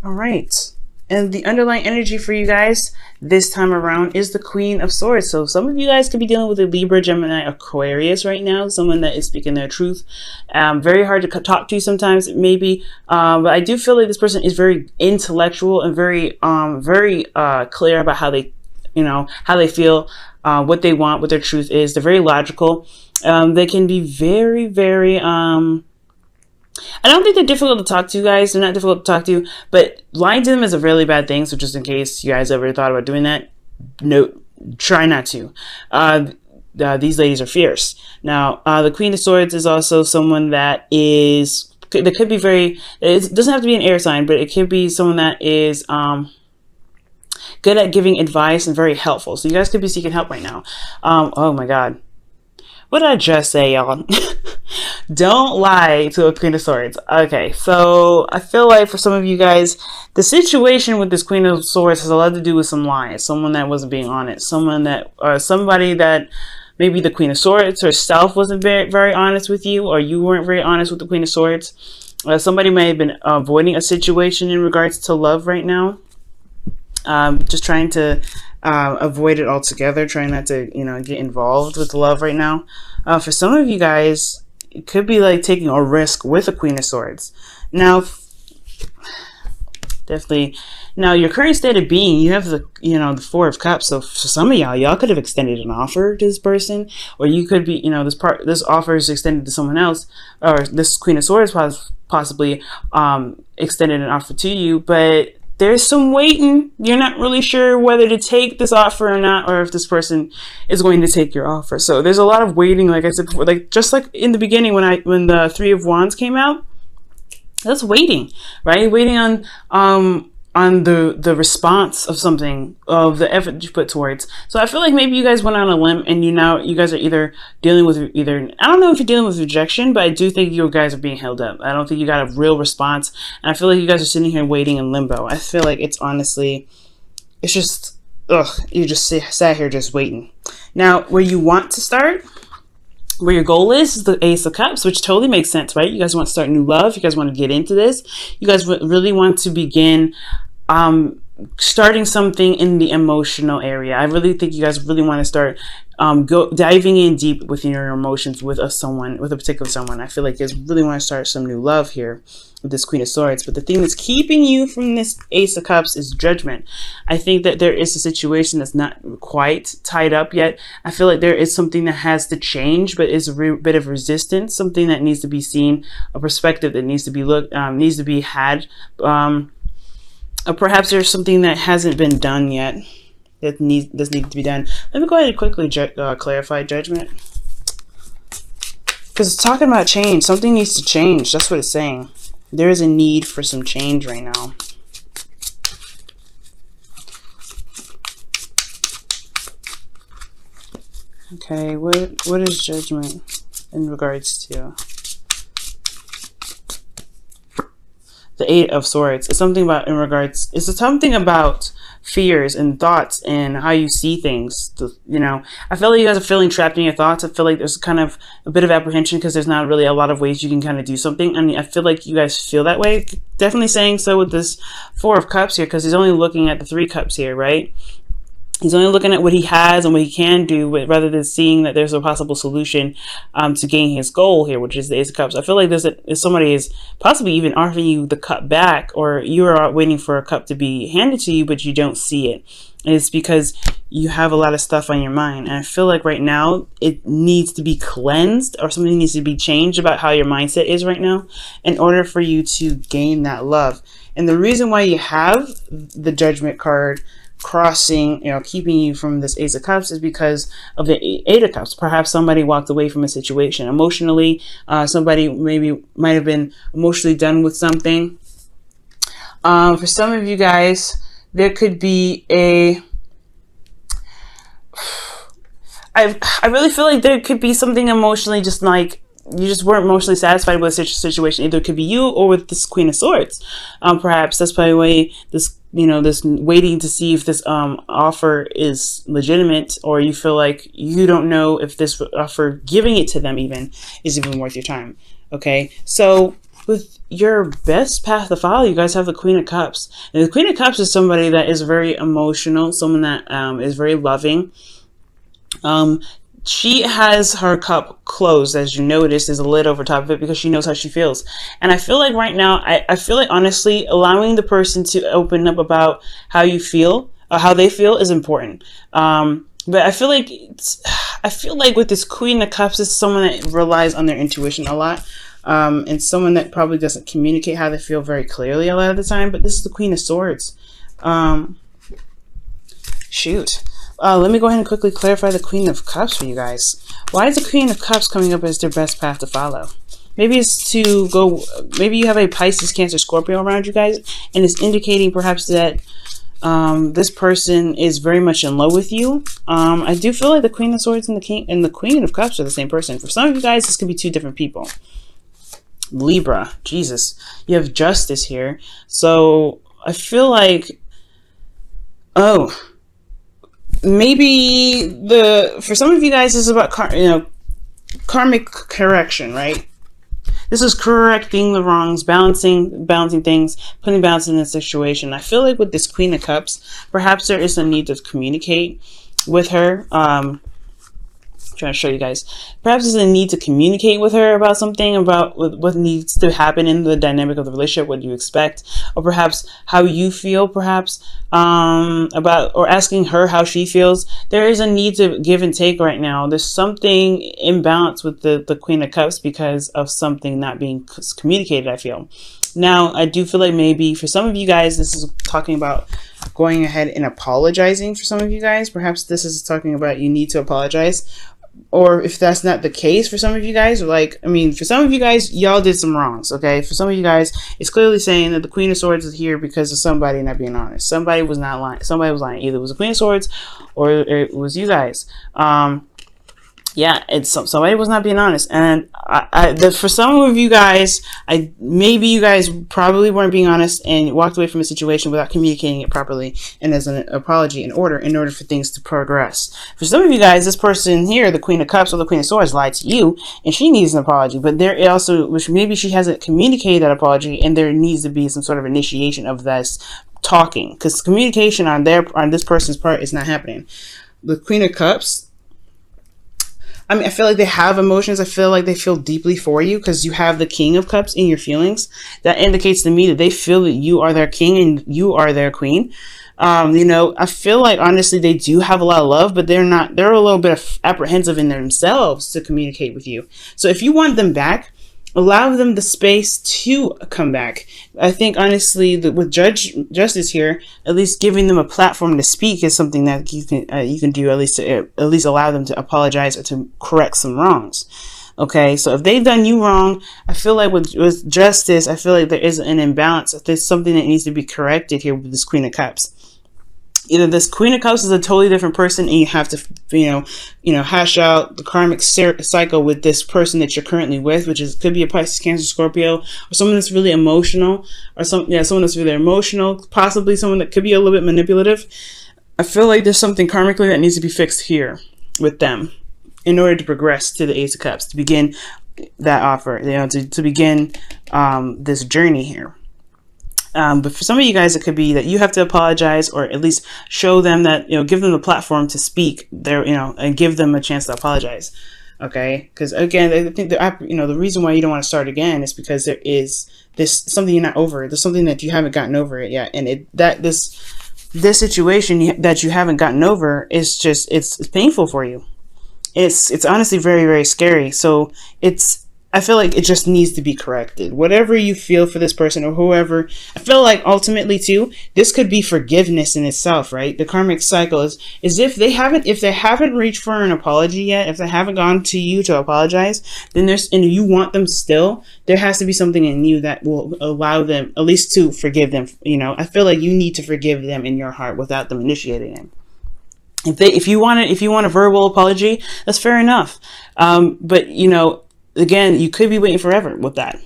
All right. And the underlying energy for you guys this time around is the Queen of Swords. So some of you guys could be dealing with a Libra, Gemini, Aquarius right now. Someone that is speaking their truth. Very hard to talk to sometimes, maybe. But I do feel like this person is very intellectual and very clear about how they, how they feel, what they want, what their truth is. They're very logical. They can be very, very... I don't think they're difficult to talk to, guys. They're not difficult to talk to, but lying to them is a really bad thing. So just in case you guys ever thought about doing that, no, try not to. These ladies are fierce. Now, the Queen of Swords is also someone that could be very, it doesn't have to be an air sign, but it could be someone that is, good at giving advice and very helpful. So you guys could be seeking help right now. Oh my God. What did I just say, y'all? Don't lie to a Queen of Swords. Okay, so I feel like for some of you guys, the situation with this Queen of Swords has a lot to do with some lies. Someone that wasn't being honest. Somebody that maybe the Queen of Swords herself wasn't very honest with you, or you weren't very honest with the Queen of Swords. Somebody may have been avoiding a situation in regards to love right now. Just trying to avoid it altogether, trying not to, get involved with love right now. For some of you guys, it could be like taking a risk with a Queen of Swords. Now, definitely. Now, your current state of being, you have the Four of Cups. So for some of y'all could have extended an offer to this person, or you could be, this offer is extended to someone else, or this Queen of Swords possibly extended an offer to you, but there's some waiting. You're not really sure whether to take this offer or not, or if this person is going to take your offer. So there's a lot of waiting, like I said before, just like in the beginning when the Three of Wands came out. That's waiting, right? Waiting on the response of something, of the effort you put towards. So I feel like maybe you guys went on a limb and you guys are either dealing with I don't know if you're dealing with rejection, but I do think you guys are being held up. I don't think you got a real response. And I feel like you guys are sitting here waiting in limbo. I feel like it's just, you just sat here just waiting. Now, where you want to start, where your goal is the Ace of Cups, which totally makes sense, right? You guys want to start new love. You guys want to get into this. You guys really want to begin starting something in the emotional area. I really think you guys really want to start diving in deep within your emotions with a particular someone. I feel like you guys really want to start some new love here with this Queen of Swords. But the thing that's keeping you from this Ace of Cups is judgment. I think that there is a situation that's not quite tied up yet. I feel like there is something that has to change, but is a bit of resistance, something that needs to be seen, a perspective that needs to be had. Perhaps there's something that hasn't been done yet that needs to be done. Let me go ahead and quickly clarify judgment, because it's talking about change. Something needs to change. That's what it's saying. There is a need for some change right now. Okay, what is judgment in regards to? The Eight of Swords. It's something about it's something about fears and thoughts and how you see things. I feel like you guys are feeling trapped in your thoughts. I feel like there's kind of a bit of apprehension because there's not really a lot of ways you can kind of do something. I mean, I feel like you guys feel that way. Definitely saying so with this Four of Cups here, because he's only looking at the Three Cups here, right? He's only looking at what he has and what he can do, but rather than seeing that there's a possible solution to gain his goal here, which is the Ace of Cups. I feel like somebody is possibly even offering you the cup back, or you are waiting for a cup to be handed to you, but you don't see it. And it's because you have a lot of stuff on your mind. And I feel like right now it needs to be cleansed, or something needs to be changed about how your mindset is right now in order for you to gain that love. And the reason why you have the Judgment card crossing, keeping you from this Ace of Cups is because of the Eight of Cups. Perhaps somebody walked away from a situation emotionally. Somebody might have been emotionally done with something. For some of you guys, there could be I really feel like there could be something emotionally, just like you just weren't emotionally satisfied with a situation. Either it could be you or with this Queen of Swords. Perhaps that's probably why this waiting to see if this offer is legitimate, or you feel like you don't know if this offer, giving it to them even, is even worth your time. Okay, so with your best path to follow, you guys have the Queen of Cups. And the Queen of Cups is somebody that is very emotional, someone that is very loving. She has her cup closed, as you notice. There's a lid over top of it because she knows how she feels. And I feel like right now, I feel like honestly, allowing the person to open up about how you feel, how they feel, is important. But I feel like with this Queen of Cups, it's someone that relies on their intuition a lot. And someone that probably doesn't communicate how they feel very clearly a lot of the time. But this is the Queen of Swords. Shoot. Let me go ahead and quickly clarify the Queen of Cups for you guys. Why is the Queen of Cups coming up as their best path to follow? Maybe it's to go, maybe you have a Pisces, Cancer, Scorpio around you guys, and it's indicating perhaps that this person is very much in love with you. I do feel like the Queen of Swords and the Queen of Cups are the same person. For some of you guys, this could be two different people. Libra, Jesus, you have Justice here. So I feel like, maybe for some of you guys, this is about karmic correction, right? This is correcting the wrongs, balancing things, putting balance in the situation. I feel like with this Queen of Cups, perhaps there is a need to communicate with her. Trying to show you guys. Perhaps there's a need to communicate with her about something, about what needs to happen in the dynamic of the relationship, what you expect, or perhaps how you feel, perhaps about, or asking her how she feels. There is a need to give and take right now. There's something imbalance with the Queen of Cups because of something not being communicated, I feel. Now, I do feel like maybe for some of you guys, this is talking about going ahead and apologizing for some of you guys. Perhaps this is talking about you need to apologize. Or if that's not the case for some of you guys, for some of you guys, y'all did some wrongs, okay? For some of you guys, it's clearly saying that the Queen of Swords is here because of somebody not being honest. Somebody was not lying. Somebody was lying. Either it was the Queen of Swords or it was you guys. Yeah, somebody was not being honest, and for some of you guys, maybe you guys probably weren't being honest and walked away from a situation without communicating it properly and as an apology in order for things to progress. For some of you guys, this person here, the Queen of Cups or the Queen of Swords, lied to you, and she needs an apology. But there also, which maybe she hasn't communicated that apology, and there needs to be some sort of initiation of this talking, because communication on this person's part is not happening. The Queen of Cups, I feel like they have emotions. I feel like they feel deeply for you because you have the King of Cups in your feelings. That indicates to me that they feel that you are their king and you are their queen. I feel like honestly they do have a lot of love, but they're a little bit apprehensive in themselves to communicate with you. So if you want them back, allow them the space to come back. I think honestly that with Justice here, at least giving them a platform to speak is something that you can do, at least allow them to apologize or to correct some wrongs. Okay, so if they've done you wrong, I feel like with Justice, I feel like there is an imbalance. There's something that needs to be corrected here with this Queen of Cups. Either this Queen of Cups is a totally different person and you have to, hash out the karmic cycle with this person that you're currently with, which could be a Pisces, Cancer, Scorpio, or someone that's really emotional, or someone that's really emotional, possibly someone that could be a little bit manipulative. I feel like there's something karmically that needs to be fixed here with them in order to progress to the Ace of Cups, to begin that offer, to begin this journey here. But for some of you guys, it could be that you have to apologize, or at least show them that, give them the platform to speak there, and give them a chance to apologize. Okay. Because again, I think the reason why you don't want to start again is because there is something you're not over. There's something that you haven't gotten over it yet. And this situation that you haven't gotten over is just, it's painful for you. It's honestly very, very scary. So I feel like it just needs to be corrected. Whatever you feel for this person or whoever, I feel like ultimately too, this could be forgiveness in itself, right? The karmic cycle is if they haven't reached for an apology yet, if they haven't gone to you to apologize, then and you want them still, there has to be something in you that will allow them at least to forgive them. I feel like you need to forgive them in your heart without them initiating it. If you want a verbal apology, that's fair enough. But again, you could be waiting forever with that.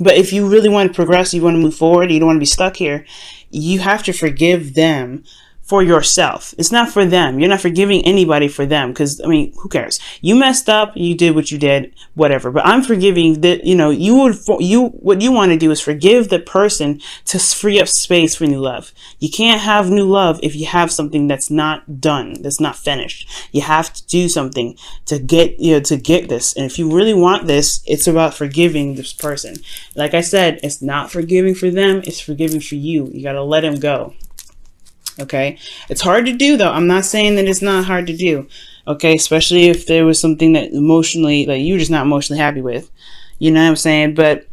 But if you really want to progress, you want to move forward, you don't want to be stuck here, you have to forgive them for yourself. It's not for them. You're not forgiving anybody for them, because I mean, who cares? You messed up, you did what you did, whatever. But I'm forgiving that, what you want to do is forgive the person to free up space for new love. You can't have new love if you have something that's not done, that's not finished. You have to do something to get this. And if you really want this, it's about forgiving this person. Like I said, it's not forgiving for them, it's forgiving for you. You got to let him go. Okay, it's hard to do, though. I'm not saying that it's not hard to do. Okay, especially if there was something that emotionally, like, you're just not emotionally happy with. You know what I'm saying? But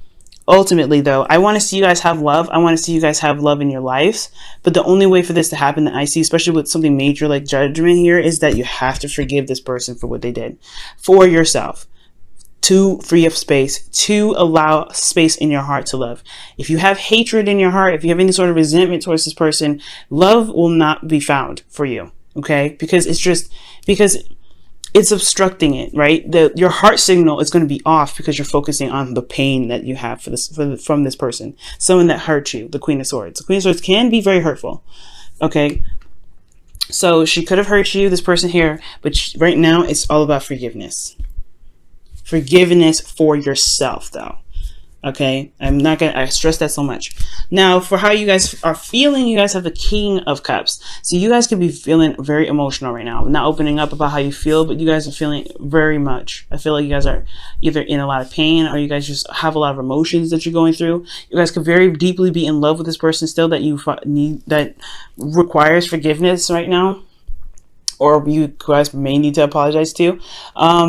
ultimately, though, I want to see you guys have love. I want to see you guys have love in your lives. But the only way for this to happen that I see, especially with something major like judgment here, is that you have to forgive this person for what they did for yourself, to free up space, to allow space in your heart to love. If you have hatred in your heart, if you have any sort of resentment towards this person, love will not be found for you. Okay? Because it's obstructing it, right? Your heart signal is going to be off because you're focusing on the pain that you have from this person, someone that hurt you. The Queen of Swords. The Queen of Swords can be very hurtful. Okay? So she could have hurt you, this person here, but right now it's all about forgiveness. Forgiveness for yourself, though. Okay, I stress that so much. Now, for how you guys are feeling, you guys have the King of Cups. So you guys could be feeling very emotional right now. I'm not opening up about how you feel, but you guys are feeling very much. I feel like you guys are either in a lot of pain, or you guys just have a lot of emotions that you're going through. You guys could very deeply be in love with this person still that requires forgiveness right now, or you guys may need to apologize to.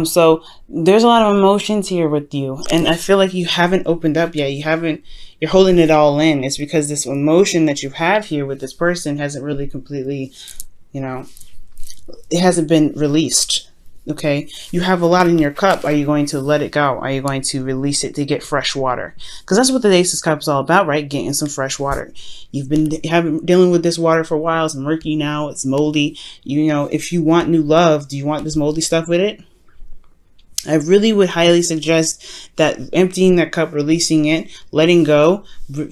So there's a lot of emotions here with you, and I feel like you haven't opened up yet. You're holding it all in. It's because this emotion that you have here with this person hasn't really completely, it hasn't been released. Okay, you have a lot in your cup. Are you going to let it go? Are you going to release it to get fresh water? Because that's what the Ace of Cups is all about, right? Getting some fresh water. You've been dealing with this water for a while. It's murky now. It's moldy. If you want new love, do you want this moldy stuff with it? I really would highly suggest that emptying that cup, releasing it, letting go,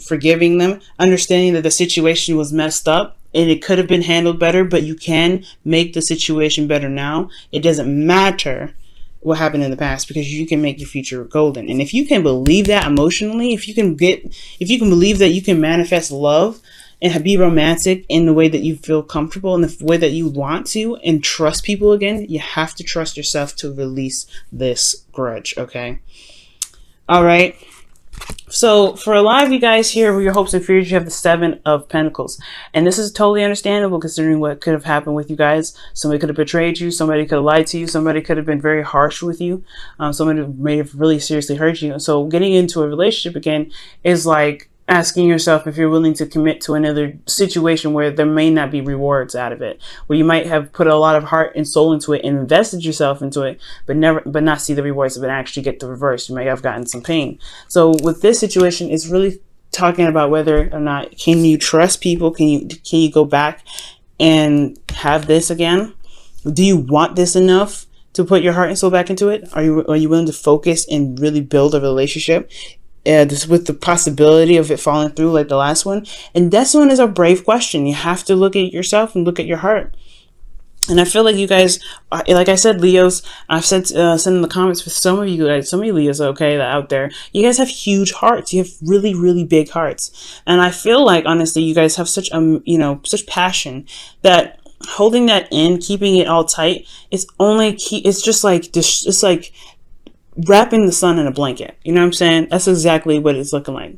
forgiving them, understanding that the situation was messed up and it could have been handled better, but you can make the situation better now. It doesn't matter what happened in the past, because you can make your future golden. And if you can believe that emotionally, if you can believe that you can manifest love and be romantic in the way that you feel comfortable, in the way that you want to, and trust people again, you have to trust yourself to release this grudge. Okay. All right. So for a lot of you guys here with your hopes and fears, you have the Seven of Pentacles. And this is totally understandable considering what could have happened with you guys. Somebody could have betrayed you. Somebody could have lied to you. Somebody could have been very harsh with you. Somebody may have really seriously hurt you. So getting into a relationship again is like asking yourself if you're willing to commit to another situation where there may not be rewards out of it, where you might have put a lot of heart and soul into it and invested yourself into it, but not see the rewards of it, actually get the reverse. You may have gotten some pain. So with this situation, it's really talking about whether or not can you trust people? Can you go back and have this again? Do you want this enough to put your heart and soul back into it? Are you willing to focus and really build a relationship? This with the possibility of it falling through like the last one. And this one is a brave question. You have to look at yourself and look at your heart. And I feel like you guys, like I said, Leos, I've sent in the comments with some of you guys, some of you Leos, okay, that out there, you guys have huge hearts. You have really, really big hearts. And I feel like, honestly, you guys have such, such passion that holding that in, keeping it all tight, it's just like wrapping the sun in a blanket. You know what I'm saying? That's exactly what it's looking like.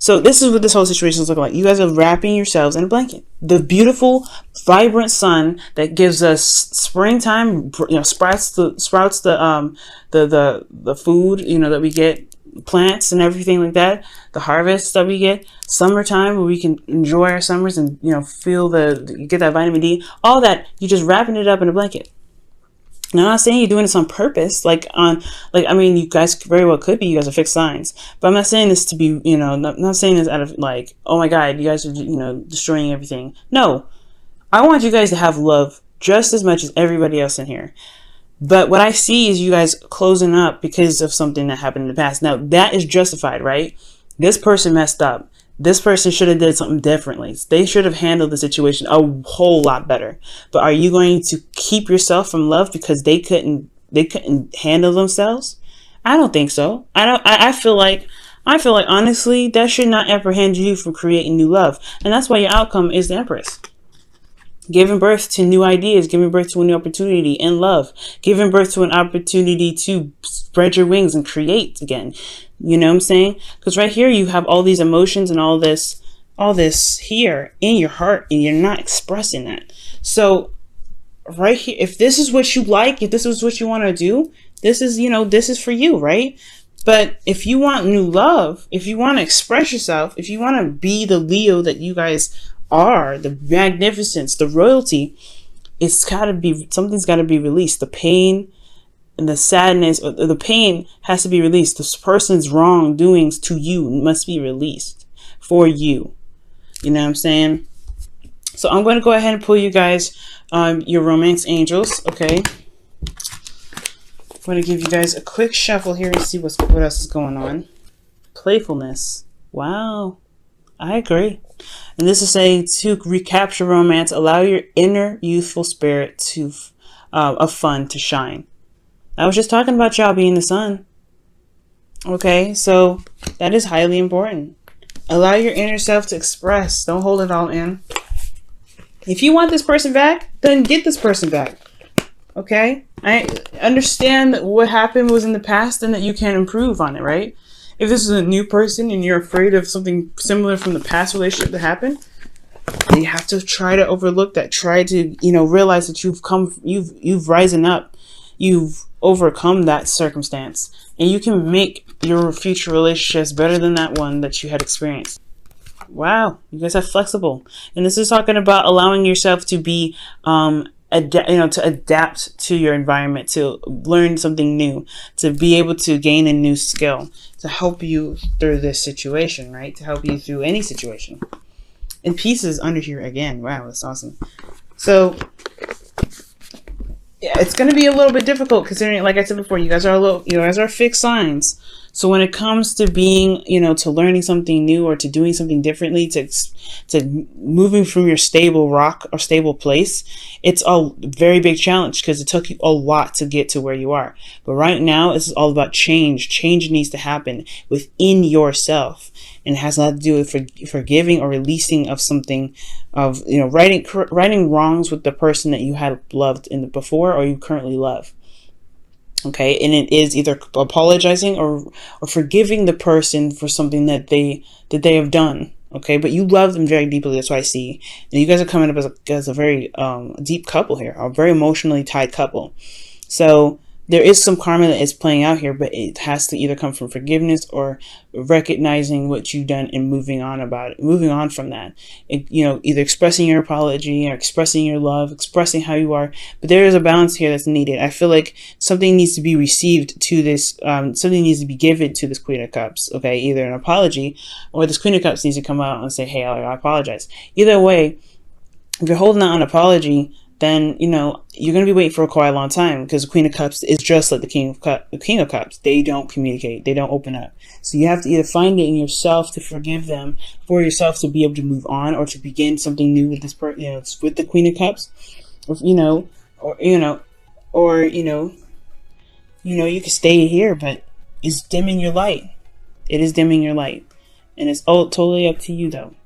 So this is what this whole situation is looking like. You guys are wrapping yourselves in a blanket. The beautiful, vibrant sun that gives us springtime, sprouts the food, that we get, plants and everything like that, the harvest that we get, summertime where we can enjoy our summers and, feel get that vitamin D, all that, you're just wrapping it up in a blanket. Now, I'm not saying you're doing this on purpose. You guys very well could be. You guys are fixed signs. But I'm not saying this to be, not saying this out of oh my God, you guys are, destroying everything. No, I want you guys to have love just as much as everybody else in here. But what I see is you guys closing up because of something that happened in the past. Now, that is justified, right? This person messed up. This person should have did something differently. They should have handled the situation a whole lot better. But are you going to keep yourself from love because they couldn't handle themselves? I don't think so. I feel like honestly that should not apprehend you from creating new love. And that's why your outcome is the Empress. Giving birth to new ideas, giving birth to a new opportunity in love, giving birth to an opportunity to spread your wings and create again. You know what I'm saying? Because right here you have all these emotions and all this here in your heart, and you're not expressing that. So right here, if this is what you like, if this is what you want to do, this is, this is for you, right? But if you want new love, if you want to express yourself, if you want to be the Leo that you guys are, the magnificence, the royalty, something's got to be released. The pain and the sadness, or the pain has to be released. This person's wrongdoings to you must be released for you. You know what I'm saying? So I'm going to go ahead and pull you guys your romance angels. Okay. I'm going to give you guys a quick shuffle here and see what else is going on. Playfulness. Wow. I agree. And this is saying to recapture romance, allow your inner youthful spirit of fun to shine. I was just talking about y'all being the sun. Okay, so that is highly important. Allow your inner self to express. Don't hold it all in. If you want this person back, then get this person back. Okay? I understand that what happened was in the past and that you can improve on it, right? If this is a new person and you're afraid of something similar from the past relationship that happened, you have to try to overlook that. Try to, realize that you've risen up. You've overcome that circumstance. And you can make your future relationships better than that one that you had experienced. Wow, you guys are flexible. And this is talking about allowing yourself to be to adapt to your environment, to learn something new, to be able to gain a new skill, to help you through this situation, right? To help you through any situation. And peace is under here again. Wow, that's awesome. So yeah, it's going to be a little bit difficult considering, like I said before, you guys are fixed signs. So when it comes to being, to learning something new or to doing something differently, to moving from your stable rock or stable place, it's a very big challenge because it took you a lot to get to where you are. But right now, this is all about change. Change needs to happen within yourself. And it has a lot to do with forgiving or releasing of something, of, righting wrongs with the person that you had loved before or you currently love. Okay, and it is either apologizing or forgiving the person for something that they have done. Okay, but you love them very deeply. That's what I see. And you guys are coming up as a very deep couple here, a very emotionally tied couple. So there is some karma that is playing out here, but it has to either come from forgiveness or recognizing what you've done and moving on from that. Either expressing your apology or expressing your love, expressing how you are. But there is a balance here that's needed. I feel like something needs to be received to this, something needs to be given to this Queen of Cups. Okay, either an apology or this Queen of Cups needs to come out and say, hey, I apologize. Either way, if you're holding out an apology, then, you're going to be waiting for quite a long time because the Queen of Cups is just like the King of Cups. They don't communicate. They don't open up. So you have to either find it in yourself to forgive them, for yourself to be able to move on or to begin something new with this person, with the Queen of Cups, you can stay here, but it's dimming your light. It is dimming your light. And it's all totally up to you though.